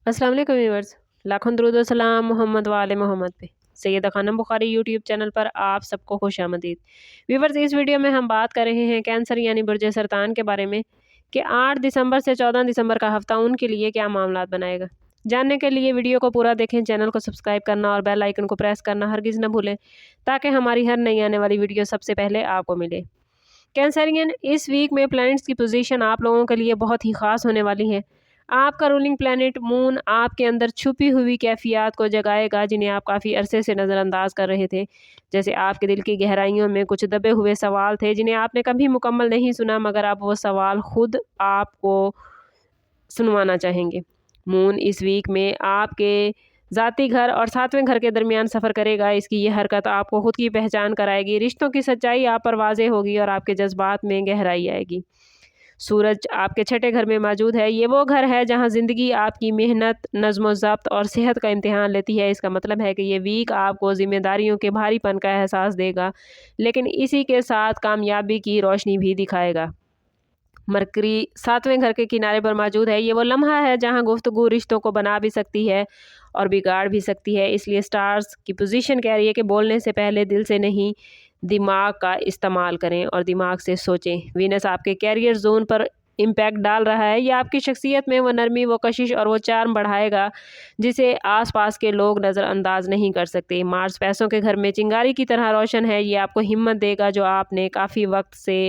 अस्सलाम वालेकुम व्यूअर्स, लाखों दुरूद व सलाम मोहम्मद वाले मोहम्मद पे। सैयदा खानम बुखारी यूट्यूब चैनल पर आप सबको खुश आमदीद। व्यूअर्स, इस वीडियो में हम बात कर रहे हैं कैंसर यानी बुर्ज सरतान के बारे में कि 8 दिसंबर से 14 दिसंबर का हफ्ता उनके लिए क्या मामलात बनाएगा। जानने के लिए वीडियो को पूरा देखें, चैनल को सब्सक्राइब करना और बेल आइकन को प्रेस करना हरगिज़ न भूलें ताकि हमारी हर नई आने वाली वीडियो सबसे पहले आपको मिले। कैंसरियन, इस वीक में प्लैनेट्स की पोजीशन आप लोगों के लिए बहुत ही ख़ास होने वाली है। आपका रूलिंग प्लैनेट मून आपके अंदर छुपी हुई कैफियत को जगाएगा जिन्हें आप काफ़ी अरसे से नज़रअंदाज कर रहे थे। जैसे आपके दिल की गहराइयों में कुछ दबे हुए सवाल थे जिन्हें आपने कभी मुकम्मल नहीं सुना, मगर अब वो सवाल खुद आपको सुनवाना चाहेंगे। मून इस वीक में आपके ज़ाती घर और 7वें घर के दरमियान सफ़र करेगा। इसकी ये हरकत आपको खुद की पहचान कराएगी, रिश्तों की सच्चाई आप पर वाज़ेह होगी और आपके जज्बात में गहराई आएगी। सूरज आपके 6ठे घर में मौजूद है। ये वो घर है जहां ज़िंदगी आपकी मेहनत, नज़्म ज़ब्त और सेहत का इम्तिहान लेती है। इसका मतलब है कि ये वीक आपको ज़िम्मेदारियों के भारीपन का एहसास देगा, लेकिन इसी के साथ कामयाबी की रोशनी भी दिखाएगा। मरकरी 7वें घर के किनारे पर मौजूद है। ये वो लम्हा है जहां गुफ्तगू रिश्तों को बना भी सकती है और बिगाड़ भी सकती है। इसलिए स्टार्स की पोजीशन कह रही है कि बोलने से पहले दिल से नहीं, दिमाग का इस्तेमाल करें और दिमाग से सोचें। वीनस आपके कैरियर जोन पर इम्पैक्ट डाल रहा है। ये आपकी शख्सियत में वो नरमी, वो कशिश और वो चार्म बढ़ाएगा जिसे आसपास के लोग नज़रअंदाज नहीं कर सकते। मार्स पैसों के घर में चिंगारी की तरह रोशन है। ये आपको हिम्मत देगा जो आपने काफ़ी वक्त से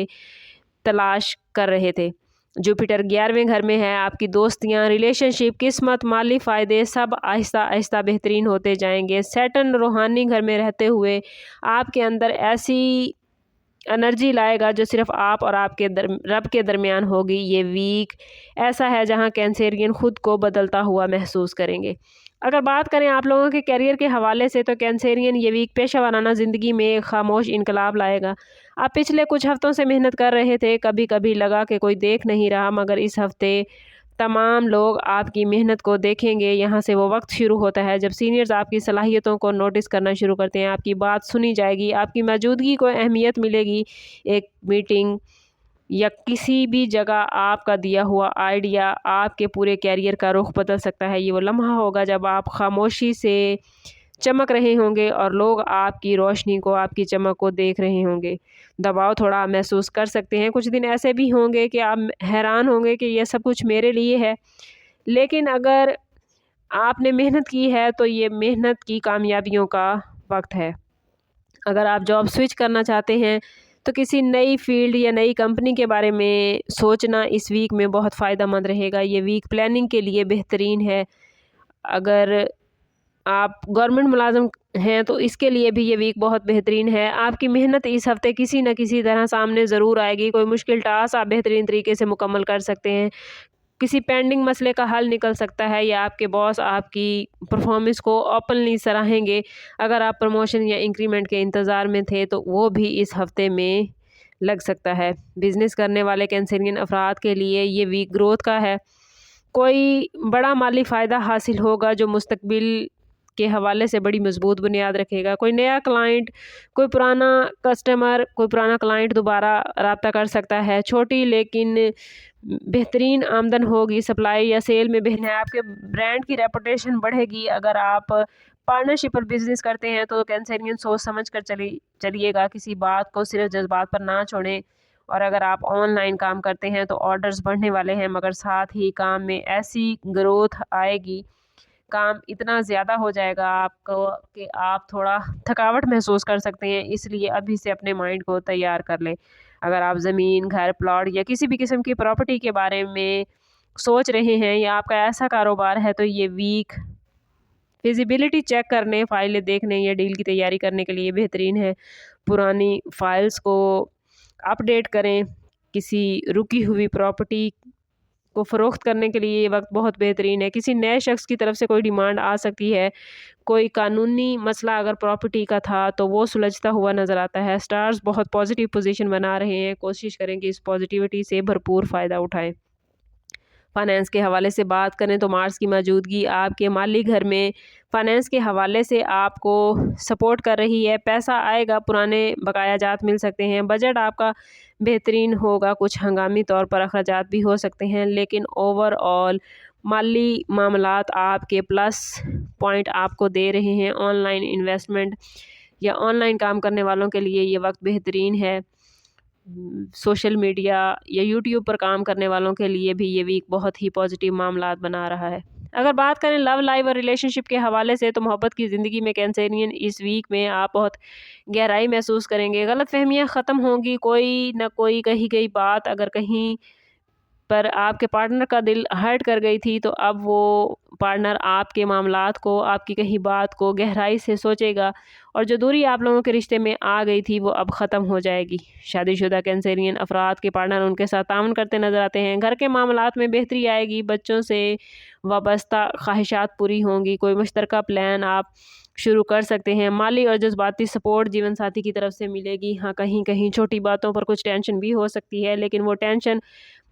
तलाश कर रहे थे। जुपिटर 11वें घर में है। आपकी दोस्तियां, रिलेशनशिप, किस्मत, माली फ़ायदे सब आहिस्ता आहिस्ता बेहतरीन होते जाएंगे। सैटर्न रूहानी घर में रहते हुए आपके अंदर ऐसी एनर्जी लाएगा जो सिर्फ आप और आपके रब के दरमियान होगी। ये वीक ऐसा है जहां कैंसेरियन खुद को बदलता हुआ महसूस करेंगे। अगर बात करें आप लोगों के कैरियर के हवाले से, तो कैंसेरियन ये वीक पेशा वाराना ज़िंदगी में एक खामोश इनकलाब लाएगा। आप पिछले कुछ हफ्तों से मेहनत कर रहे थे, कभी कभी लगा कि कोई देख नहीं रहा, मगर इस हफ्ते तमाम लोग आपकी मेहनत को देखेंगे। यहाँ से वो वक्त शुरू होता है जब सीनियर्स आपकी सलाहियतों को नोटिस करना शुरू करते हैं। आपकी बात सुनी जाएगी, आपकी मौजूदगी को अहमियत मिलेगी। एक मीटिंग या किसी भी जगह आपका दिया हुआ आइडिया आपके पूरे कैरियर का रुख बदल सकता है। ये वो लम्हा होगा जब आप खामोशी से चमक रहे होंगे और लोग आपकी रोशनी को, आपकी चमक को देख रहे होंगे। दबाव थोड़ा महसूस कर सकते हैं। कुछ दिन ऐसे भी होंगे कि आप हैरान होंगे कि यह सब कुछ मेरे लिए है, लेकिन अगर आपने मेहनत की है तो ये मेहनत की कामयाबियों का वक्त है। अगर आप जॉब स्विच करना चाहते हैं तो किसी नई फील्ड या नई कंपनी के बारे में सोचना इस वीक में बहुत फ़ायदा मंद रहेगा। ये वीक प्लानिंग के लिए बेहतरीन है। अगर आप गवर्नमेंट मुलाज़िम हैं तो इसके लिए भी ये वीक बहुत बेहतरीन है। आपकी मेहनत इस हफ़्ते किसी न किसी तरह सामने ज़रूर आएगी। कोई मुश्किल टास्क आप बेहतरीन तरीके से मुकम्मल कर सकते हैं। किसी पेंडिंग मसले का हल निकल सकता है या आपके बॉस आपकी परफॉर्मेंस को ओपनली सराहेंगे। अगर आप प्रमोशन या इंक्रीमेंट के इंतज़ार में थे तो वो भी इस हफ़्ते में लग सकता है। बिज़नेस करने वाले कैंसेरियन अफराद के लिए ये वीक ग्रोथ का है। कोई बड़ा माली फ़ायदा हासिल होगा जो मुस्तकबिल के हवाले से बड़ी मजबूत बुनियाद रखेगा। कोई नया क्लाइंट, कोई पुराना कस्टमर, कोई पुराना क्लाइंट दोबारा रब्ता कर सकता है। छोटी लेकिन बेहतरीन आमदन होगी। सप्लाई या सेल में बेहतर आपके ब्रांड की रेपुटेशन बढ़ेगी। अगर आप पार्टनरशिप पर बिजनेस करते हैं तो कैंसेरियन सोच समझ कर चलिएगा, किसी बात को सिर्फ जज्बात पर ना छोड़ें। और अगर आप ऑनलाइन काम करते हैं तो ऑर्डर्स बढ़ने वाले हैं, मगर साथ ही काम में ऐसी ग्रोथ आएगी, काम इतना ज़्यादा हो जाएगा आपको कि आप थोड़ा थकावट महसूस कर सकते हैं। इसलिए अभी से अपने माइंड को तैयार कर लें। अगर आप ज़मीन, घर, प्लॉट या किसी भी किस्म की प्रॉपर्टी के बारे में सोच रहे हैं या आपका ऐसा कारोबार है तो ये वीक फिजिबिलिटी चेक करने, फाइलें देखने या डील की तैयारी करने के लिए बेहतरीन है। पुरानी फाइल्स को अपडेट करें। किसी रुकी हुई प्रॉपर्टी को फ़रोख्त करने के लिए ये वक्त बहुत बेहतरीन है। किसी नए शख्स की तरफ से कोई डिमांड आ सकती है। कोई कानूनी मसला अगर प्रॉपर्टी का था तो वो सुलझता हुआ नज़र आता है। स्टार्स बहुत पॉजिटिव पोजीशन बना रहे हैं। कोशिश करें कि इस पॉजिटिविटी से भरपूर फ़ायदा उठाएं। फाइनेंस के हवाले से बात करें तो मार्स की मौजूदगी आपके माली घर में फाइनेंस के हवाले से आपको सपोर्ट कर रही है। पैसा आएगा, पुराने बकाया जात मिल सकते हैं। बजट आपका बेहतरीन होगा। कुछ हंगामी तौर पर अखराजात भी हो सकते हैं, लेकिन ओवरऑल माली मामलात आपके प्लस पॉइंट आपको दे रहे हैं। ऑनलाइन इन्वेस्टमेंट या ऑनलाइन काम करने वालों के लिए ये वक्त बेहतरीन है। सोशल मीडिया या यूट्यूब पर काम करने वालों के लिए भी ये वीक बहुत ही पॉजिटिव मामलात बना रहा है। अगर बात करें लव लाइफ और रिलेशनशिप के हवाले से, तो मोहब्बत की ज़िंदगी में कैंसेरियन इस वीक में आप बहुत गहराई महसूस करेंगे। गलतफहमियां ख़त्म होंगी। कोई ना कोई कही गई बात अगर कहीं पर आपके पार्टनर का दिल हर्ट कर गई थी, तो अब वो पार्टनर आपके मामलात को, आपकी कही बात को गहराई से सोचेगा और जो दूरी आप लोगों के रिश्ते में आ गई थी वो अब ख़त्म हो जाएगी। शादीशुदा कैंसेरियन अफराद के पार्टनर उनके साथ ताउन करते नज़र आते हैं। घर के मामलात में बेहतरी आएगी। बच्चों से वाबस्ता ख्वाहिशात पूरी होंगी। कोई मुश्तरका प्लान आप शुरू कर सकते हैं। माली और जज्बाती सपोर्ट जीवन साथी की तरफ से मिलेगी। हाँ, कहीं कहीं छोटी बातों पर कुछ टेंशन भी हो सकती है, लेकिन वो टेंशन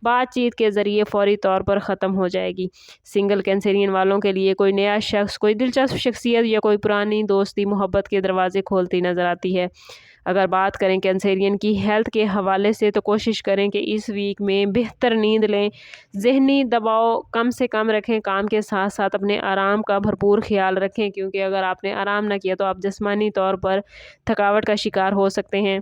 बातचीत के ज़रिए फ़ौरी तौर पर ख़त्म हो जाएगी। सिंगल कैंसेरियन वालों के लिए कोई नया शख्स, कोई दिलचस्प शख्सियत या कोई पुरानी दोस्ती मोहब्बत के दरवाज़े खोलती नज़र आती है। अगर बात करें कैंसेरियन की हेल्थ के हवाले से, तो कोशिश करें कि इस वीक में बेहतर नींद लें, ज़हनी दबाव कम से कम रखें, काम के साथ साथ अपने आराम का भरपूर ख्याल रखें, क्योंकि अगर आपने आराम ना किया तो आप जिस्मानी तौर पर थकावट का शिकार हो सकते हैं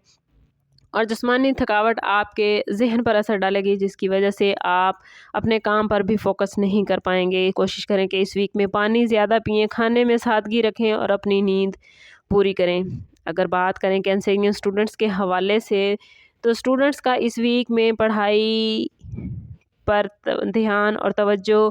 और जिस्मानी थकावट आपके ज़हन पर असर डालेगी, जिसकी वजह से आप अपने काम पर भी फोकस नहीं कर पाएंगे। कोशिश करें कि इस वीक में पानी ज़्यादा पिएं, खाने में सादगी रखें और अपनी नींद पूरी करें। अगर बात करें कैंसेरियन स्टूडेंट्स के हवाले से, तो स्टूडेंट्स का इस वीक में पढ़ाई पर ध्यान और तवज्जो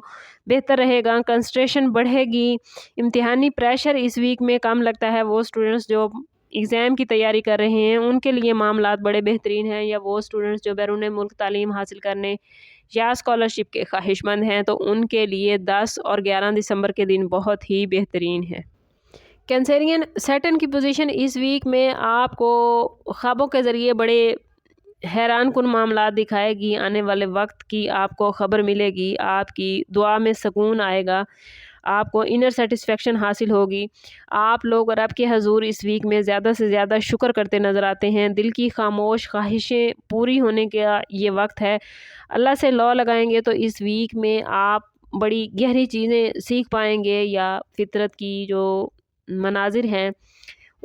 बेहतर रहेगा, कंसंट्रेशन बढ़ेगी। इम्तिहानी प्रेशर इस वीक में कम लगता है। वो स्टूडेंट्स जो एग्ज़ाम की तैयारी कर रहे हैं उनके लिए मामलात बड़े बेहतरीन हैं, या वो स्टूडेंट्स जो बैरून मुल्क तालीम हासिल करने या स्कॉलरशिप के ख्वाहिशमंद हैं, तो उनके लिए 10 और 11 दिसंबर के दिन बहुत ही बेहतरीन है। कैंसेरियन सैटर्न की पोजीशन इस वीक में आपको ख्वाबों के ज़रिए बड़े हैरान कुन मामला दिखाएगी। आने वाले वक्त की आपको ख़बर मिलेगी, आपकी दुआ में सुकून आएगा, आपको इनर सेटिस्फेक्शन हासिल होगी। आप लोग रब के हजूर इस वीक में ज़्यादा से ज़्यादा शुक्र करते नज़र आते हैं। दिल की खामोश ख्वाहिशें पूरी होने का ये वक्त है। अल्लाह से लौ लगाएंगे तो इस वीक में आप बड़ी गहरी चीज़ें सीख पाएंगे, या फितरत की जो मनाजिर हैं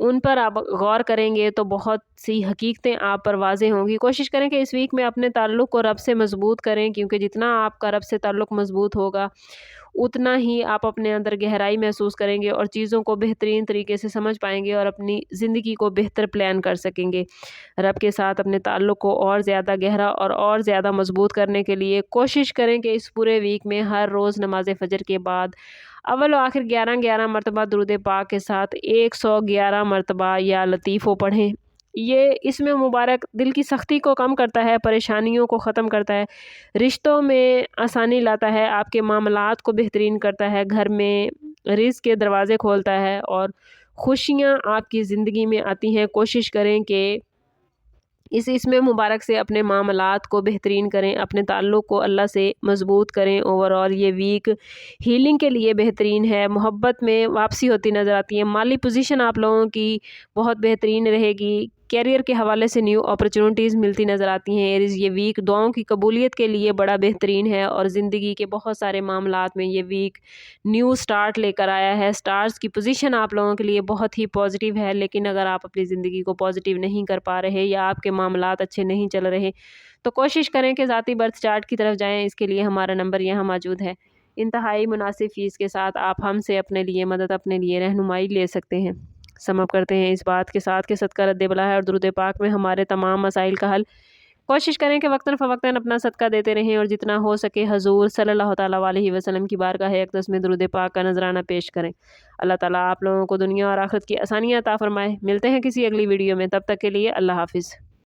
उन पर आप गौर करेंगे तो बहुत सी हकीकतें आप पर वाज़ेह होंगी। कोशिश करें कि इस वीक में अपने ताल्लुक़ को रब से मज़बूत करें, क्योंकि जितना आपका रब से ताल्लुक़ मज़बूत होगा उतना ही आप अपने अंदर गहराई महसूस करेंगे और चीज़ों को बेहतरीन तरीके से समझ पाएंगे और अपनी ज़िंदगी को बेहतर प्लान कर सकेंगे। रब के साथ अपने ताल्लुक़ को और ज़्यादा गहरा और ज़्यादा मज़बूत करने के लिए कोशिश करें कि इस पूरे वीक में हर रोज़ नमाज़ फ़जर के बाद अव्वल व आखिर 11 मरतबा दुरूद पाक के साथ 111 मरतबा या लतीफ़ो पढ़ें। ये इसमें मुबारक दिल की सख्ती को कम करता है, परेशानियों को ख़त्म करता है, रिश्तों में आसानी लाता है, आपके मामलात को बेहतरीन करता है, घर में रिज़्क़ के दरवाज़े खोलता है और खुशियाँ आपकी ज़िंदगी में आती हैं। कोशिश करें कि इसमें मुबारक से अपने मामलात को बेहतरीन करें, अपने ताल्लुक़ को अल्लाह से मज़बूत करें। ओवरऑल ये वीक हीलिंग के लिए बेहतरीन है। मोहब्बत में वापसी होती नज़र आती है। माली पोजीशन आप लोगों की बहुत बेहतरीन रहेगी। कैरियर के हवाले से न्यू अपॉर्चुनिटीज़ मिलती नज़र आती हैं। एरीज़, ये वीक दुआओं की कबूलियत के लिए बड़ा बेहतरीन है और ज़िंदगी के बहुत सारे मामलात में ये वीक न्यू स्टार्ट लेकर आया है। स्टार्स की पोजीशन आप लोगों के लिए बहुत ही पॉजिटिव है, लेकिन अगर आप अपनी ज़िंदगी को पॉजिटिव नहीं कर पा रहे या आपके मामलात अच्छे नहीं चल रहे, तो कोशिश करें कि ज़ाती बर्थ चार्ट की तरफ जाएँ। इसके लिए हमारा नंबर यहाँ मौजूद है। इंतहाई मुनासिब फ़ीस के साथ आप हमसे अपने लिए मदद, अपने लिए रहनुमाई ले सकते हैं। समअप करते हैं इस बात के साथ कि सदका रद्द बला है और दुरूद पाक में हमारे तमाम मसाइल का हल। कोशिश करें कि वक्तन फ़वक्तन अपना सदका देते रहें और जितना हो सके हजूर सल्लल्लाहु तआला अलैहि वसल्लम की बारगाह अक़दस में दुरूद पाक का नजराना पेश करें। अल्लाह ताला आप लोगों को दुनिया और आखिरत की आसानियाँ अता फ़रमाए। मिलते हैं किसी अगली वीडियो में, तब तक के लिए अल्लाह हाफ़िज़।